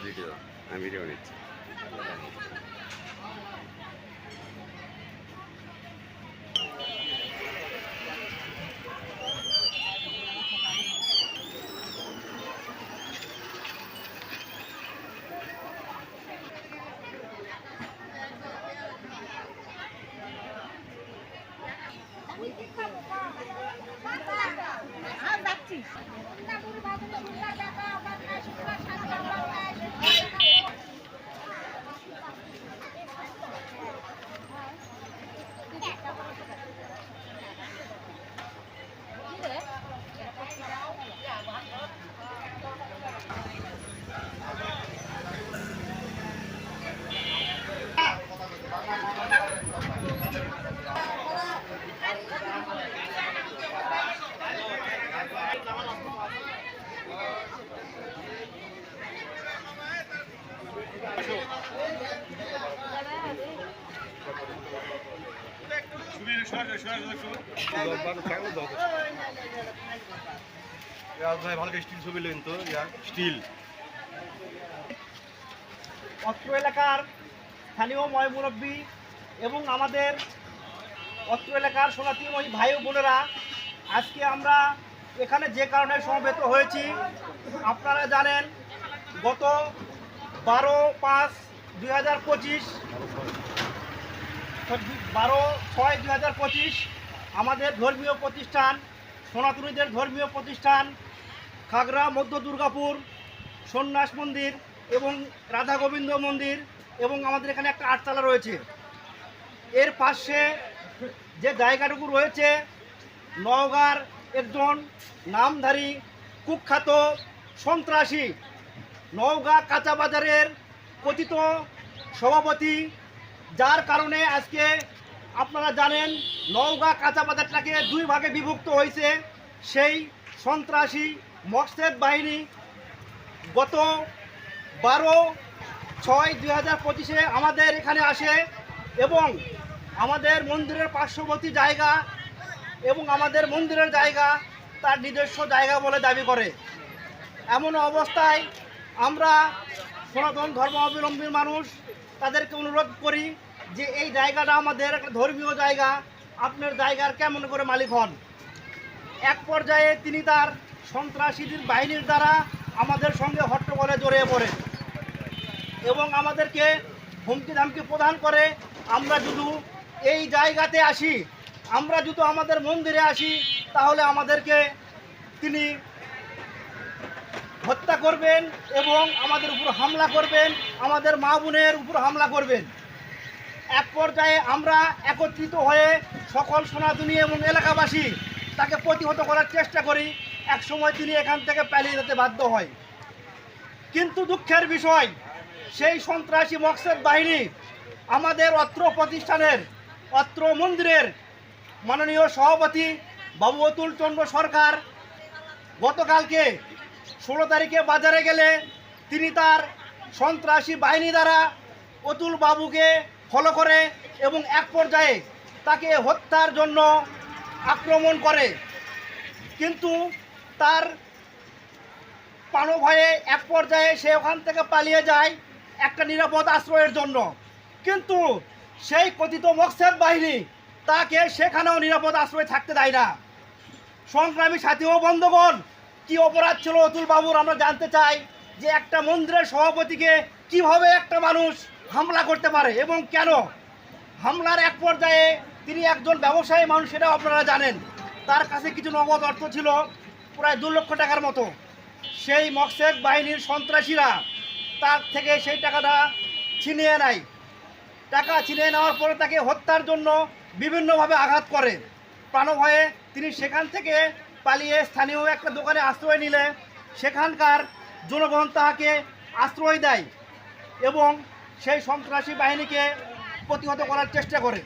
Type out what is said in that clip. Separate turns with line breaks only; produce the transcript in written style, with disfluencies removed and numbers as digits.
Video আমি video নিচ্ছি।
অত্র এলাকার স্থানীয় ময় মুরব্বী এবং আমাদের অত্র এলাকার সনাতনী ভাই ও বোনেরা, আজকে আমরা এখানে যে কারণে সমবেত হয়েছি আপনারা জানেন, গত 12/5/2025 12/6/2025 আমাদের ধর্মীয় প্রতিষ্ঠান, সনাতনীদের ধর্মীয় প্রতিষ্ঠান খাগড়া মধ্য দুর্গাপুর সন্ন্যাস মন্দির এবং রাধা গোবিন্দ মন্দির এবং আমাদের এখানে একটা আটচালা রয়েছে। এর পাশে যে জায়গাটুকু রয়েছে, নওগাঁর একজন নামধারী কুখ্যাত সন্ত্রাসী, নওগাঁ কাঁচা বাজারের কথিত সভাপতি, যার কারণে আজকে আপনারা জানেন নওগাঁ কাঁচা বাজারটাকে দুই ভাগে বিভক্ত হয়েছে। সেই সন্ত্রাসী মকসেদ বাহিনী গত 12/6/2025 আমাদের এখানে আসে এবং আমাদের মন্দিরের পার্শ্ববর্তী জায়গা এবং আমাদের মন্দিরের জায়গা তার নিজস্ব জায়গা বলে দাবি করে। এমন অবস্থায় আমরা সনাতন ধর্মাবলম্বী মানুষ তাদেরকে অনুরোধ করি যে এই জায়গাটা আমাদের একটা ধর্মীয় জায়গা, আপনার জায়গার কেমন করে মালিক হন। এক পর্যায়ে তিনি তার সন্ত্রাসীদের বাহিনীর দ্বারা আমাদের সঙ্গে হট্টগোলে জড়িয়ে পড়ে এবং আমাদেরকে হুমকি ধামকি প্রদান করে, আমরা যদি এই জায়গাতে আসি, আমরা যদি আমাদের মন্দিরে আসি, তাহলে আমাদেরকে তিনি হত্যা করবেন এবং আমাদের উপর হামলা করবেন, আমাদের মা বোনের উপর হামলা করবেন। এক পর্যায়ে আমরা একত্রিত হয়ে সকল সনাতনী এবং এলাকাবাসী তাকে প্রতিহত করার চেষ্টা করি। এক সময় তিনি এখান থেকে পালিয়ে যেতে বাধ্য হয়। কিন্তু দুঃখের বিষয়, সেই সন্ত্রাসী মকসেদ বাহিনী আমাদের অত্র প্রতিষ্ঠানের, অত্র মন্দিরের মাননীয় সভাপতি বাবু অতুল চন্দ্র সরকার গতকালকে 16 তারিখে বাজারে গেলে তিনি তার সন্ত্রাসী বাহিনী দ্বারা অতুল বাবুকে ফলো করে এবং এক পর্যায়ে তাকে হত্যার জন্য আক্রমণ করে। কিন্তু তার প্রাণভয়ে এক পর্যায়ে সে ওখান থেকে পালিয়ে যায় একটা নিরাপদ আশ্রয়ের জন্য। কিন্তু সেই কথিত মকসেদ বাহিনী তাকে সেখানেও নিরাপদ আশ্রয়ে থাকতে দেয় না। সংগ্রামী সাথী ও বন্ধুগণ, কি অপরাধ ছিল অতুল বাবুর আমরা জানতে চাই যে একটা মন্দিরের সভাপতিকে কিভাবে একটা মানুষ হামলা করতে পারে এবং কেন হামলার এক পর্যায়ে তিনি একজন ব্যবসায়ী মানুষ, সেটাও আপনারা জানেন। তার কাছে কিছু নগদ অর্থ ছিল প্রায় 2 লক্ষ টাকার মতো। সেই মকসেদ বাহিনীর সন্ত্রাসীরা তার থেকে সেই টাকাটা ছিনিয়ে নেয়। টাকা ছিনিয়ে নেওয়ার পরে তাকে হত্যার জন্য বিভিন্নভাবে আঘাত করে। প্রাণভয়ে তিনি সেখান থেকে পালিয়ে স্থানীয় একটা দোকানে আশ্রয় নিলে সেখানকার জনগণ তাকে আশ্রয় দেয় এবং সেই সন্ত্রাসী বাহিনীকে প্রতিহত করার চেষ্টা করে।